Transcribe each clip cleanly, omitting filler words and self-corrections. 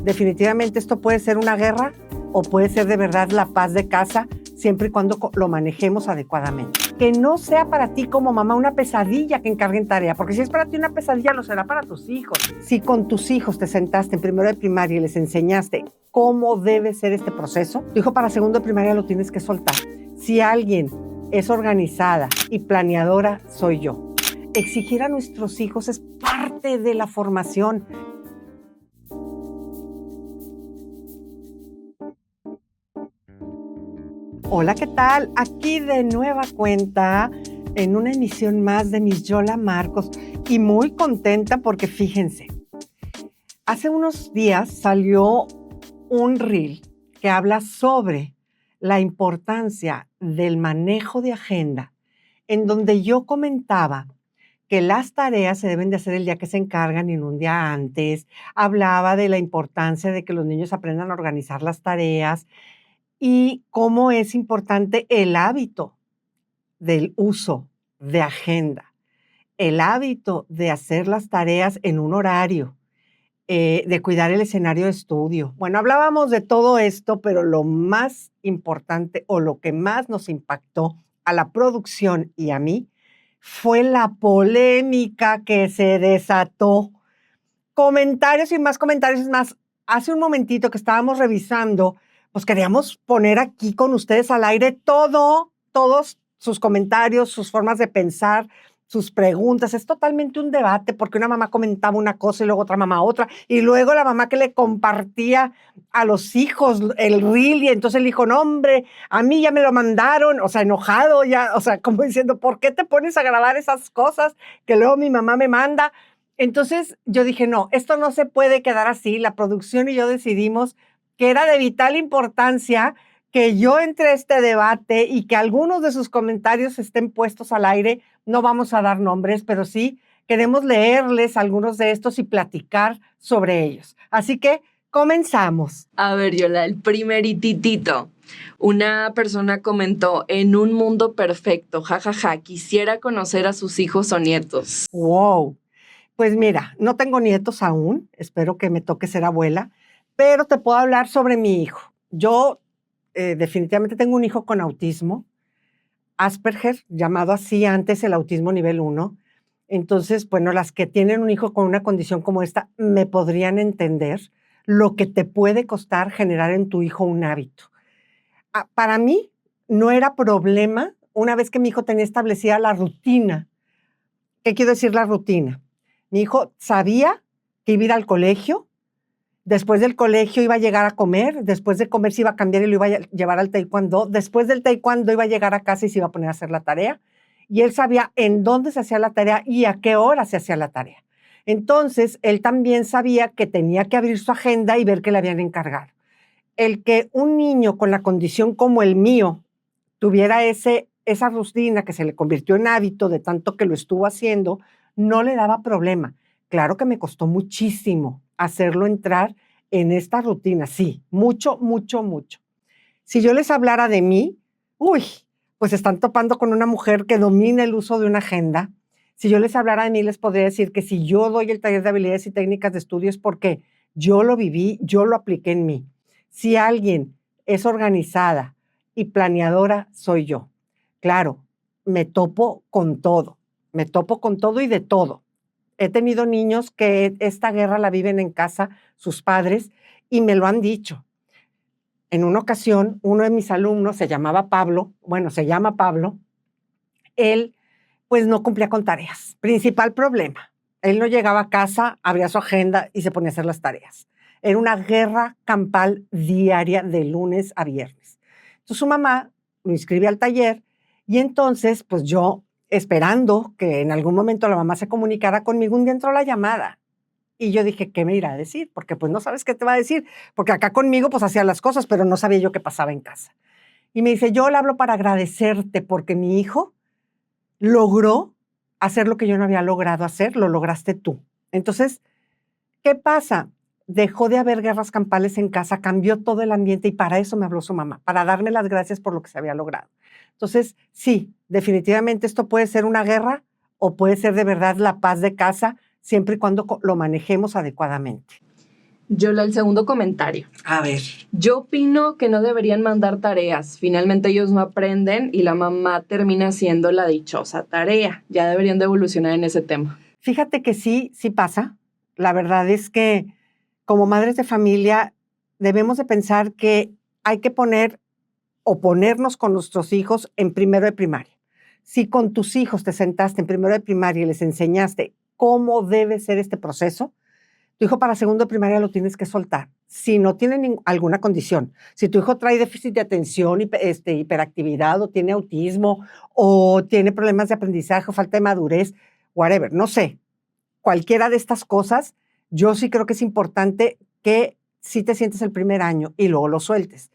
definitivamente esto puede ser una guerra o puede ser de verdad la paz de casa, siempre y cuando lo manejemos adecuadamente. Que no sea para ti como mamá una pesadilla que encarguen tarea, porque si es para ti una pesadilla, lo será para tus hijos. Si con tus hijos te sentaste en primero de primaria y les enseñaste cómo debe ser este proceso, tu hijo para segundo de primaria lo tienes que soltar. Si alguien es organizada y planeadora, soy yo. Exigir a nuestros hijos es parte de la formación. Hola, ¿qué tal? Aquí de nueva cuenta en una emisión más de Miss Yola Marcos y muy contenta porque fíjense, hace unos días salió un reel que habla sobre la importancia del manejo de agenda, en donde yo comentaba que las tareas se deben de hacer el día que se encargan y no un día antes. Hablaba de la importancia de que los niños aprendan a organizar las tareas y cómo es importante el hábito del uso de agenda, el hábito de hacer las tareas en un horario, de cuidar el escenario de estudio. Bueno, hablábamos de todo esto, pero lo más importante o lo que más nos impactó a la producción y a mí fue la polémica que se desató. Comentarios y más comentarios. Es más, hace un momentito que estábamos revisando, pues queríamos poner aquí con ustedes al aire todos sus comentarios, sus formas de pensar, sus preguntas. Es totalmente un debate porque una mamá comentaba una cosa y luego otra mamá otra, y luego la mamá que le compartía a los hijos el reel, y entonces el hijo, no hombre, a mí ya me lo mandaron, o sea, enojado ya, o sea, como diciendo, ¿por qué te pones a grabar esas cosas que luego mi mamá me manda? Entonces yo dije, no, esto no se puede quedar así. La producción y yo decidimos que era de vital importancia que yo entre a este debate y que algunos de sus comentarios estén puestos al aire. No vamos a dar nombres, pero sí queremos leerles algunos de estos y platicar sobre ellos. Así que comenzamos. A ver, Yola, el primerititito. Una persona comentó, en un mundo perfecto, jajaja, quisiera conocer a sus hijos o nietos. Wow. Pues mira, no tengo nietos aún, espero que me toque ser abuela, pero te puedo hablar sobre mi hijo. Yo definitivamente tengo un hijo con autismo, Asperger, llamado así antes el autismo nivel 1. Entonces, bueno, las que tienen un hijo con una condición como esta me podrían entender lo que te puede costar generar en tu hijo un hábito. Para mí no era problema una vez que mi hijo tenía establecida la rutina. ¿Qué quiero decir la rutina? Mi hijo sabía que iba a ir al colegio, después del colegio iba a llegar a comer, después de comer se iba a cambiar y lo iba a llevar al taekwondo, después del taekwondo iba a llegar a casa y se iba a poner a hacer la tarea, y él sabía en dónde se hacía la tarea y a qué hora se hacía la tarea. Entonces, él también sabía que tenía que abrir su agenda y ver qué le habían encargado. El que un niño con la condición como el mío tuviera esa rutina que se le convirtió en hábito de tanto que lo estuvo haciendo, no le daba problema. Claro que me costó muchísimo hacerlo entrar en esta rutina, sí, mucho, mucho, mucho. Si yo les hablara de mí, uy, pues están topando con una mujer que domina el uso de una agenda. Si yo les hablara de mí, les podría decir que si yo doy el taller de habilidades y técnicas de estudio es porque yo lo viví, yo lo apliqué en mí. Si alguien es organizada y planeadora, soy yo. Claro, me topo con todo y de todo. He tenido niños que esta guerra la viven en casa, sus padres, y me lo han dicho. En una ocasión, uno de mis alumnos se llama Pablo, él pues no cumplía con tareas. Principal problema, él no llegaba a casa, abría su agenda y se ponía a hacer las tareas. Era una guerra campal diaria de lunes a viernes. Entonces su mamá lo inscribe al taller y entonces pues yo, esperando que en algún momento la mamá se comunicara conmigo, un día entró la llamada. Y yo dije, ¿qué me irá a decir? Porque pues no sabes qué te va a decir. Porque acá conmigo pues hacía las cosas, pero no sabía yo qué pasaba en casa. Y me dice, yo le hablo para agradecerte porque mi hijo logró hacer lo que yo no había logrado hacer, lo lograste tú. Entonces, ¿qué pasa? Dejó de haber guerras campales en casa, cambió todo el ambiente y para eso me habló su mamá, para darme las gracias por lo que se había logrado. Entonces, sí, definitivamente esto puede ser una guerra o puede ser de verdad la paz de casa, siempre y cuando lo manejemos adecuadamente. Yola, el segundo comentario. A ver. Yo opino que no deberían mandar tareas. Finalmente ellos no aprenden y la mamá termina siendo la dichosa tarea. Ya deberían de evolucionar en ese tema. Fíjate que sí pasa. La verdad es que como madres de familia debemos de pensar que hay que ponernos con nuestros hijos en primero de primaria. Si con tus hijos te sentaste en primero de primaria y les enseñaste cómo debe ser este proceso, tu hijo para segundo de primaria lo tienes que soltar. Si no tiene alguna condición, si tu hijo trae déficit de atención, hiperactividad, o tiene autismo, o tiene problemas de aprendizaje, o falta de madurez, whatever, no sé, cualquiera de estas cosas, yo sí creo que es importante que sí te sientes el primer año y luego lo sueltes.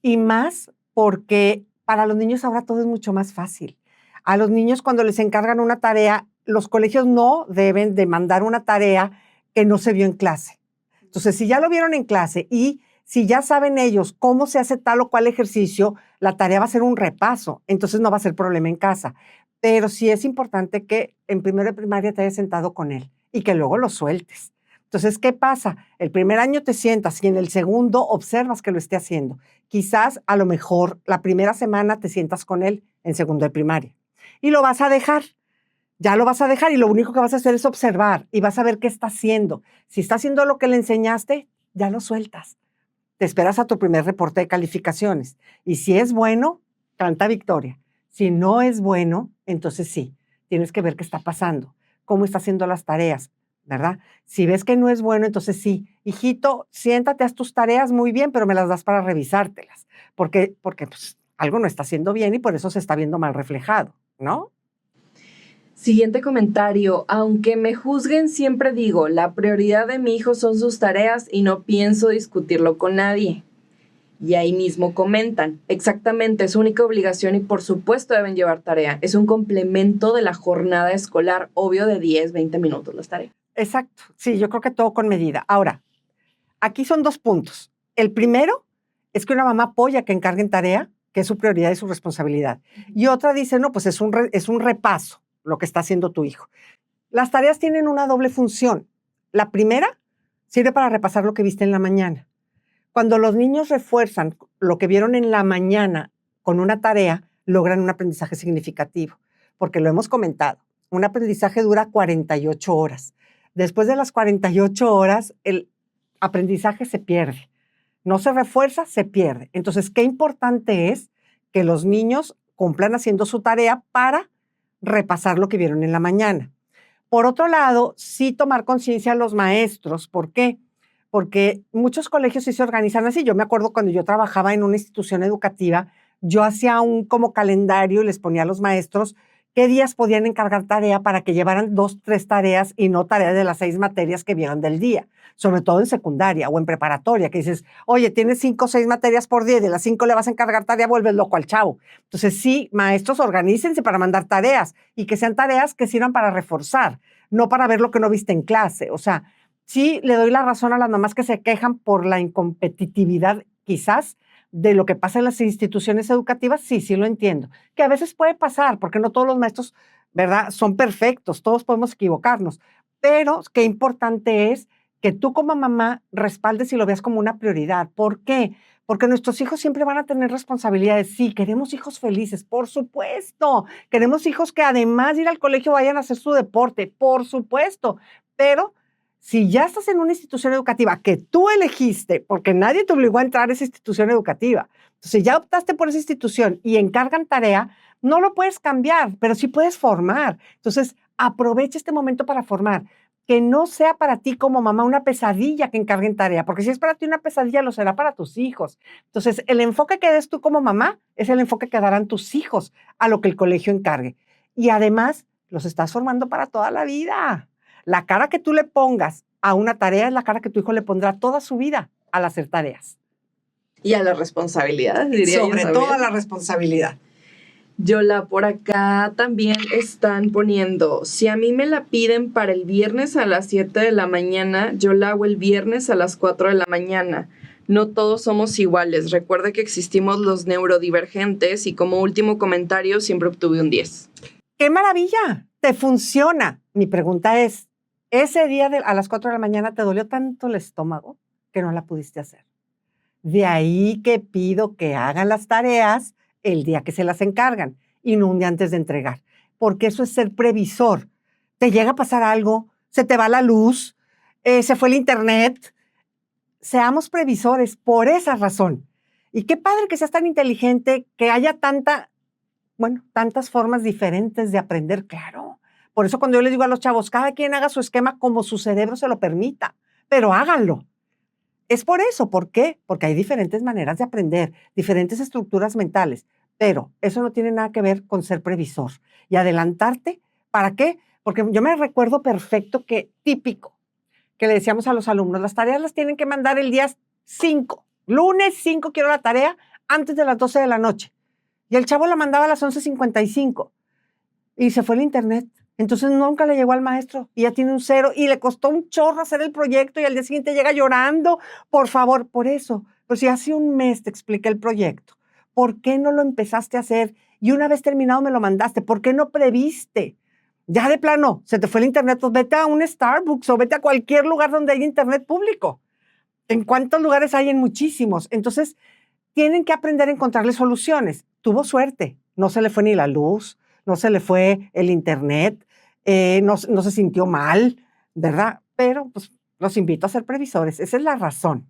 Y más porque para los niños ahora todo es mucho más fácil. A los niños cuando les encargan una tarea, los colegios no deben de mandar una tarea que no se vio en clase. Entonces, si ya lo vieron en clase y si ya saben ellos cómo se hace tal o cual ejercicio, la tarea va a ser un repaso, entonces no va a ser problema en casa. Pero sí es importante que en primero de primaria te hayas sentado con él y que luego lo sueltes. Entonces, ¿qué pasa? El primer año te sientas y en el segundo observas que lo esté haciendo. Quizás, a lo mejor, la primera semana te sientas con él en segundo de primaria y lo vas a dejar. Ya lo vas a dejar y lo único que vas a hacer es observar y vas a ver qué está haciendo. Si está haciendo lo que le enseñaste, ya lo sueltas. Te esperas a tu primer reporte de calificaciones. Y si es bueno, canta victoria. Si no es bueno, entonces sí, tienes que ver qué está pasando, cómo está haciendo las tareas, ¿verdad? Si ves que no es bueno, entonces sí, hijito, siéntate, haz tus tareas muy bien, pero me las das para revisártelas, porque pues, algo no está haciendo bien y por eso se está viendo mal reflejado, ¿no? Siguiente comentario. Aunque me juzguen, siempre digo, la prioridad de mi hijo son sus tareas y no pienso discutirlo con nadie. Y ahí mismo comentan, exactamente, es su única obligación y por supuesto deben llevar tarea. Es un complemento de la jornada escolar, obvio de 10, 20 minutos las tareas. Exacto, sí, yo creo que todo con medida. Ahora, aquí son 2 puntos. El primero es que una mamá apoya que encarguen tarea, que es su prioridad y su responsabilidad. Y otra dice, no, pues es un repaso lo que está haciendo tu hijo. Las tareas tienen una doble función. La primera sirve para repasar lo que viste en la mañana. Cuando los niños refuerzan lo que vieron en la mañana con una tarea, logran un aprendizaje significativo, porque lo hemos comentado. Un aprendizaje dura 48 horas. Después de las 48 horas, el aprendizaje se pierde. No se refuerza, se pierde. Entonces, qué importante es que los niños cumplan haciendo su tarea para repasar lo que vieron en la mañana. Por otro lado, sí tomar conciencia a los maestros. ¿Por qué? Porque muchos colegios sí se organizan así. Yo me acuerdo cuando yo trabajaba en una institución educativa, yo hacía un como calendario y les ponía a los maestros qué días podían encargar tarea para que llevaran 2, 3 tareas y no tareas de las 6 materias que vieron del día, sobre todo en secundaria o en preparatoria, que dices, oye, tienes 5 o 6 materias por día y de las 5 le vas a encargar tarea, vuelves loco al chavo. Entonces sí, maestros, organícense para mandar tareas y que sean tareas que sirvan para reforzar, no para ver lo que no viste en clase. O sea, sí le doy la razón a las mamás que se quejan por la incompetitividad quizás de lo que pasa en las instituciones educativas, sí lo entiendo. Que a veces puede pasar, porque no todos los maestros, ¿verdad?, son perfectos, todos podemos equivocarnos, pero qué importante es que tú como mamá respaldes y lo veas como una prioridad. ¿Por qué? Porque nuestros hijos siempre van a tener responsabilidades. Sí, queremos hijos felices, por supuesto. Queremos hijos que además de ir al colegio vayan a hacer su deporte, por supuesto. Pero si ya estás en una institución educativa que tú elegiste, porque nadie te obligó a entrar a esa institución educativa, entonces ya optaste por esa institución y encargan tarea, no lo puedes cambiar, pero sí puedes formar. Entonces, aprovecha este momento para formar. Que no sea para ti como mamá una pesadilla que encarguen tarea, porque si es para ti una pesadilla, lo será para tus hijos. Entonces, el enfoque que des tú como mamá es el enfoque que darán tus hijos a lo que el colegio encargue. Y además, los estás formando para toda la vida. La cara que tú le pongas a una tarea es la cara que tu hijo le pondrá toda su vida al hacer tareas. Y a las responsabilidades, diría yo. Sobre todo a la responsabilidad. Yola, por acá también están poniendo, si a mí me la piden para el viernes a las 7 de la mañana, yo la hago el viernes a las 4 de la mañana. No todos somos iguales. Recuerde que existimos los neurodivergentes y como último comentario siempre obtuve un 10. ¡Qué maravilla! Te funciona. Mi pregunta es, Ese día a las 4 de la mañana te dolió tanto el estómago que no la pudiste hacer. De ahí que pido que hagan las tareas el día que se las encargan y no un día antes de entregar, porque eso es ser previsor. Te llega a pasar algo, se te va la luz, se fue el internet. Seamos previsores por esa razón. Y qué padre que seas tan inteligente, que haya tantas formas diferentes de aprender, claro. Por eso cuando yo les digo a los chavos, cada quien haga su esquema como su cerebro se lo permita, pero háganlo. Es por eso, ¿por qué? Porque hay diferentes maneras de aprender, diferentes estructuras mentales, pero eso no tiene nada que ver con ser previsor y adelantarte. ¿Para qué? Porque yo me recuerdo perfecto típico, que le decíamos a los alumnos, las tareas las tienen que mandar el día 5, lunes 5 quiero la tarea antes de las 12 de la noche. Y el chavo la mandaba a las 11:55 y se fue el internet. Entonces nunca le llegó al maestro y ya tiene un 0 y le costó un chorro hacer el proyecto y al día siguiente llega llorando. Por favor, por eso. Pues si hace un mes te expliqué el proyecto, ¿por qué no lo empezaste a hacer? Y una vez terminado me lo mandaste. ¿Por qué no previste? Ya de plano, se te fue el internet, pues vete a un Starbucks o vete a cualquier lugar donde haya internet público. ¿En cuántos lugares hay? En muchísimos. Entonces, tienen que aprender a encontrarle soluciones. Tuvo suerte, no se le fue ni la luz, no se le fue el internet, no se sintió mal, ¿verdad? Pero pues los invito a ser previsores, esa es la razón.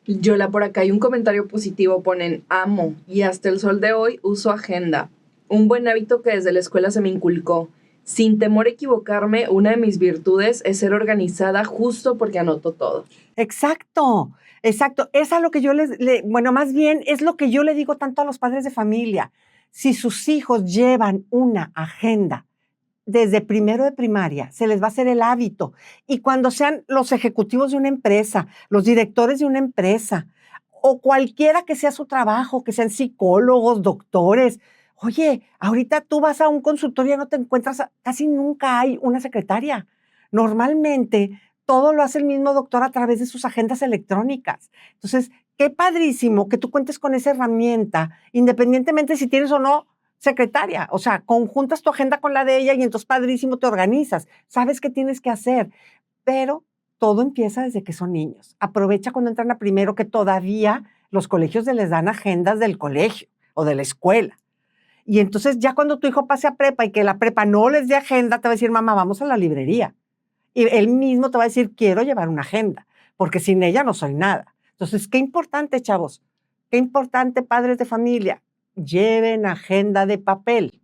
Yola, por acá hay un comentario positivo, ponen, amo, y hasta el sol de hoy uso agenda. Un buen hábito que desde la escuela se me inculcó. Sin temor a equivocarme, una de mis virtudes es ser organizada justo porque anoto todo. Exacto, exacto. Es a lo que yo más bien es lo que yo le digo tanto a los padres de familia. Si sus hijos llevan una agenda desde primero de primaria, se les va a hacer el hábito. Y cuando sean los ejecutivos de una empresa, los directores de una empresa, o cualquiera que sea su trabajo, que sean psicólogos, doctores. Oye, ahorita tú vas a un consultorio y no te encuentras, casi nunca hay una secretaria. Normalmente todo lo hace el mismo doctor a través de sus agendas electrónicas. Entonces, qué padrísimo que tú cuentes con esa herramienta, independientemente si tienes o no secretaria. O sea, conjuntas tu agenda con la de ella y entonces padrísimo te organizas. Sabes qué tienes que hacer, pero todo empieza desde que son niños. Aprovecha cuando entran a primero que todavía los colegios les dan agendas del colegio o de la escuela. Y entonces ya cuando tu hijo pase a prepa y que la prepa no les dé agenda, te va a decir, mamá, vamos a la librería. Y él mismo te va a decir, quiero llevar una agenda, porque sin ella no soy nada. Entonces, qué importante, chavos, qué importante, padres de familia, lleven agenda de papel.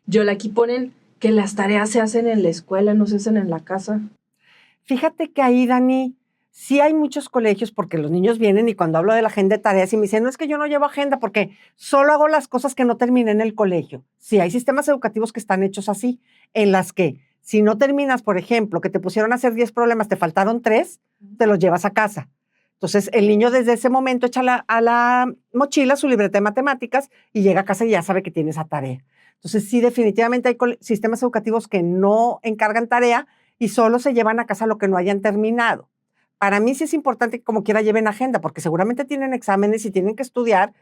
Yola, aquí ponen que las tareas se hacen en la escuela, no se hacen en la casa. Fíjate que ahí, Dani, sí hay muchos colegios porque los niños vienen y cuando hablo de la agenda de tareas y me dicen, no es que yo no llevo agenda porque solo hago las cosas que no terminé en el colegio. Sí, hay sistemas educativos que están hechos así, en las que si no terminas, por ejemplo, que te pusieron a hacer 10 problemas, te faltaron 3, te los llevas a casa. Entonces, el niño desde ese momento echa a la mochila su libreta de matemáticas y llega a casa y ya sabe que tiene esa tarea. Entonces, sí, definitivamente hay sistemas educativos que no encargan tarea y solo se llevan a casa lo que no hayan terminado. Para mí sí es importante que como quiera lleven agenda, porque seguramente tienen exámenes y tienen que estudiar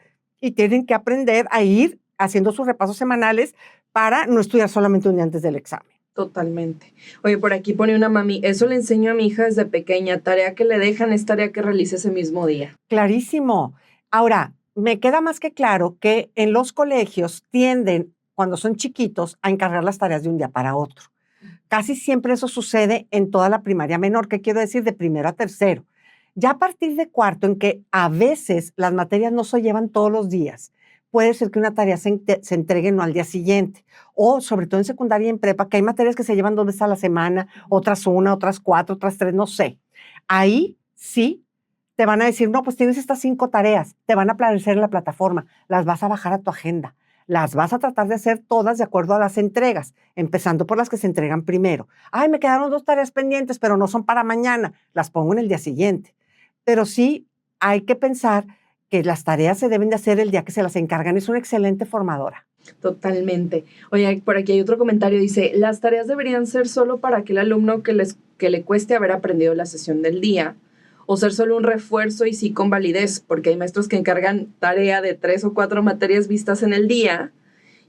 y tienen que aprender a ir haciendo sus repasos semanales para no estudiar solamente un día antes del examen. Totalmente. Oye, por aquí pone una mami, eso le enseño a mi hija desde pequeña, tarea que le dejan es tarea que realice ese mismo día. Clarísimo. Ahora, me queda más que claro que en los colegios tienden, cuando son chiquitos, a encargar las tareas de un día para otro. Casi siempre eso sucede en toda la primaria menor, ¿qué quiero decir? De primero a tercero. Ya a partir de cuarto, en que a veces las materias no se llevan todos los días, puede ser que una tarea se entregue no al día siguiente, o sobre todo en secundaria y en prepa, que hay materias que se llevan 2 veces a la semana, otras 1, otras 4, otras 3, no sé. Ahí sí te van a decir, no, pues tienes estas 5 tareas, te van a aparecer en la plataforma, las vas a bajar a tu agenda. Las vas a tratar de hacer todas de acuerdo a las entregas, empezando por las que se entregan primero. Ay, me quedaron 2 tareas pendientes, pero no son para mañana. Las pongo en el día siguiente. Pero sí hay que pensar que las tareas se deben de hacer el día que se las encargan. Es una excelente formadora. Totalmente. Oye, por aquí hay otro comentario. Dice, las tareas deberían ser solo para aquel alumno que le cueste haber aprendido la sesión del día, o ser solo un refuerzo y sí con validez, porque hay maestros que encargan tarea de 3 o 4 materias vistas en el día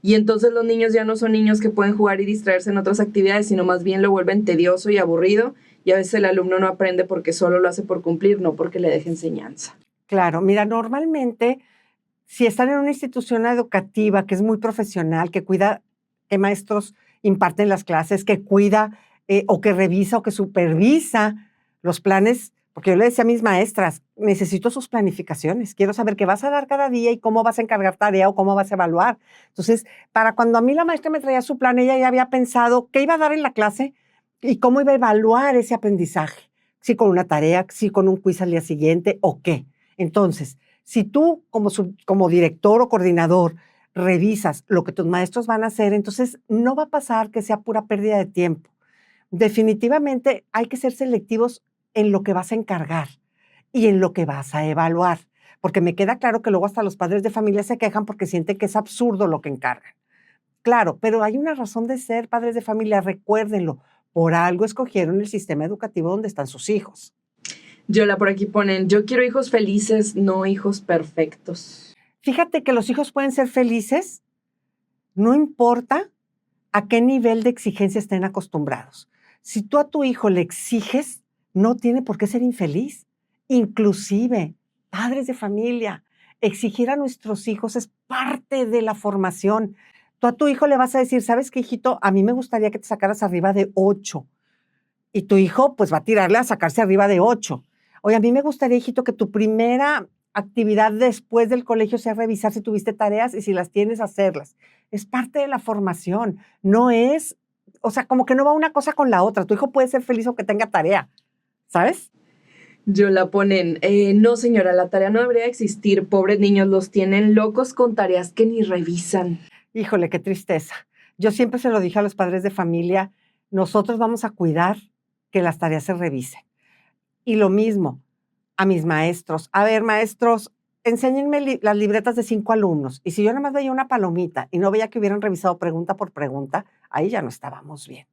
Y entonces los niños ya no son niños que pueden jugar y distraerse en otras actividades, sino más bien lo vuelven tedioso y aburrido, y a veces el alumno no aprende porque solo lo hace por cumplir, no porque le deje enseñanza. Claro, mira, normalmente, si están en una institución educativa que es muy profesional, que cuida qué maestros imparten las clases, que cuida o que revisa o que supervisa los planes, porque yo le decía a mis maestras, necesito sus planificaciones, quiero saber qué vas a dar cada día y cómo vas a encargar tarea o cómo vas a evaluar. Entonces, para cuando a mí la maestra me traía su plan, ella ya había pensado qué iba a dar en la clase y cómo iba a evaluar ese aprendizaje, si con una tarea, si con un quiz al día siguiente o qué. Entonces, si tú como director o coordinador revisas lo que tus maestros van a hacer, entonces no va a pasar que sea pura pérdida de tiempo. Definitivamente hay que ser selectivos en lo que vas a encargar y en lo que vas a evaluar, porque me queda claro que luego hasta los padres de familia se quejan porque sienten que es absurdo lo que encargan. Claro, pero hay una razón de ser padres de familia, recuérdenlo, por algo escogieron el sistema educativo donde están sus hijos. Yola, por aquí ponen, yo quiero hijos felices, no hijos perfectos. Fíjate que los hijos pueden ser felices, no importa a qué nivel de exigencia estén acostumbrados. Si tú a tu hijo le exiges, no tiene por qué ser infeliz. Inclusive, padres de familia, exigir a nuestros hijos es parte de la formación. Tú a tu hijo le vas a decir, ¿sabes qué, hijito? A mí me gustaría que te sacaras arriba de 8. Y tu hijo, pues, va a tirarle a sacarse arriba de 8. Oye, a mí me gustaría, hijito, que tu primera actividad después del colegio sea revisar si tuviste tareas y si las tienes, hacerlas. Es parte de la formación. No es, o sea, como que no va una cosa con la otra. Tu hijo puede ser feliz aunque tenga tarea, ¿sabes? Yola ponen, no señora, la tarea no debería existir, pobres niños los tienen locos con tareas que ni revisan. Híjole, qué tristeza. Yo siempre se lo dije a los padres de familia, nosotros vamos a cuidar que las tareas se revisen. Y lo mismo a mis maestros. A ver, maestros, enséñenme las libretas de 5 alumnos. Y si yo nada más veía una palomita y no veía que hubieran revisado pregunta por pregunta, ahí ya no estábamos bien.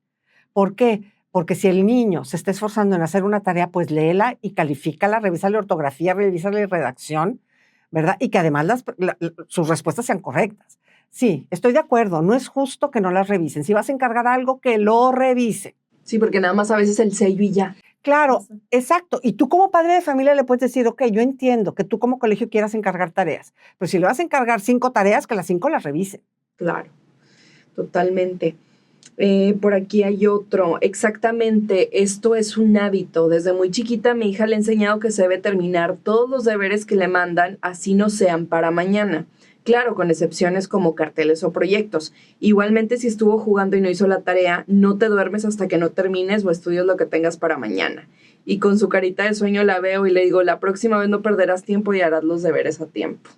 ¿Por qué? Porque si el niño se está esforzando en hacer una tarea, pues léela y califícala, revísale ortografía, revísale redacción, ¿verdad? Y que además sus respuestas sean correctas. Sí, estoy de acuerdo, no es justo que no las revisen. Si vas a encargar algo, que lo revise. Sí, porque nada más a veces el sello y ya. Claro, exacto. Y tú como padre de familia le puedes decir, ok, yo entiendo que tú como colegio quieras encargar tareas, pero si le vas a encargar 5 tareas, que las 5 las revisen. Claro, totalmente. Por aquí hay otro. Exactamente, esto es un hábito. Desde muy chiquita mi hija le he enseñado que se debe terminar todos los deberes que le mandan, así no sean para mañana. Claro, con excepciones como carteles o proyectos. Igualmente, si estuvo jugando y no hizo la tarea, no te duermes hasta que no termines o estudies lo que tengas para mañana. Y con su carita de sueño la veo y le digo, la próxima vez no perderás tiempo y harás los deberes a tiempo.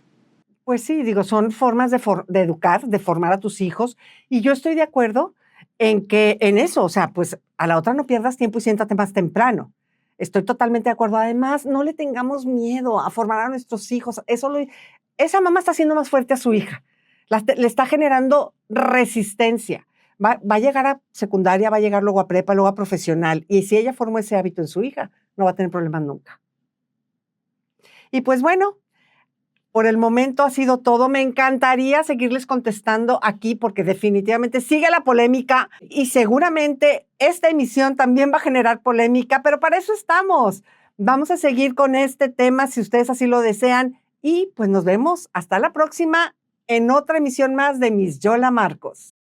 Pues sí, digo, son formas de educar, de formar a tus hijos. Y yo estoy de acuerdo en eso, o sea, pues a la otra no pierdas tiempo y siéntate más temprano. Estoy totalmente de acuerdo. Además, no le tengamos miedo a formar a nuestros hijos. Esa mamá está haciendo más fuerte a su hija. Le está generando resistencia. Va a llegar a secundaria, va a llegar luego a prepa, luego a profesional. Y si ella formó ese hábito en su hija, no va a tener problemas nunca. Y pues bueno, por el momento ha sido todo. Me encantaría seguirles contestando aquí porque definitivamente sigue la polémica y seguramente esta emisión también va a generar polémica, pero para eso estamos. Vamos a seguir con este tema si ustedes así lo desean y pues nos vemos hasta la próxima en otra emisión más de Miss Yola Marcos.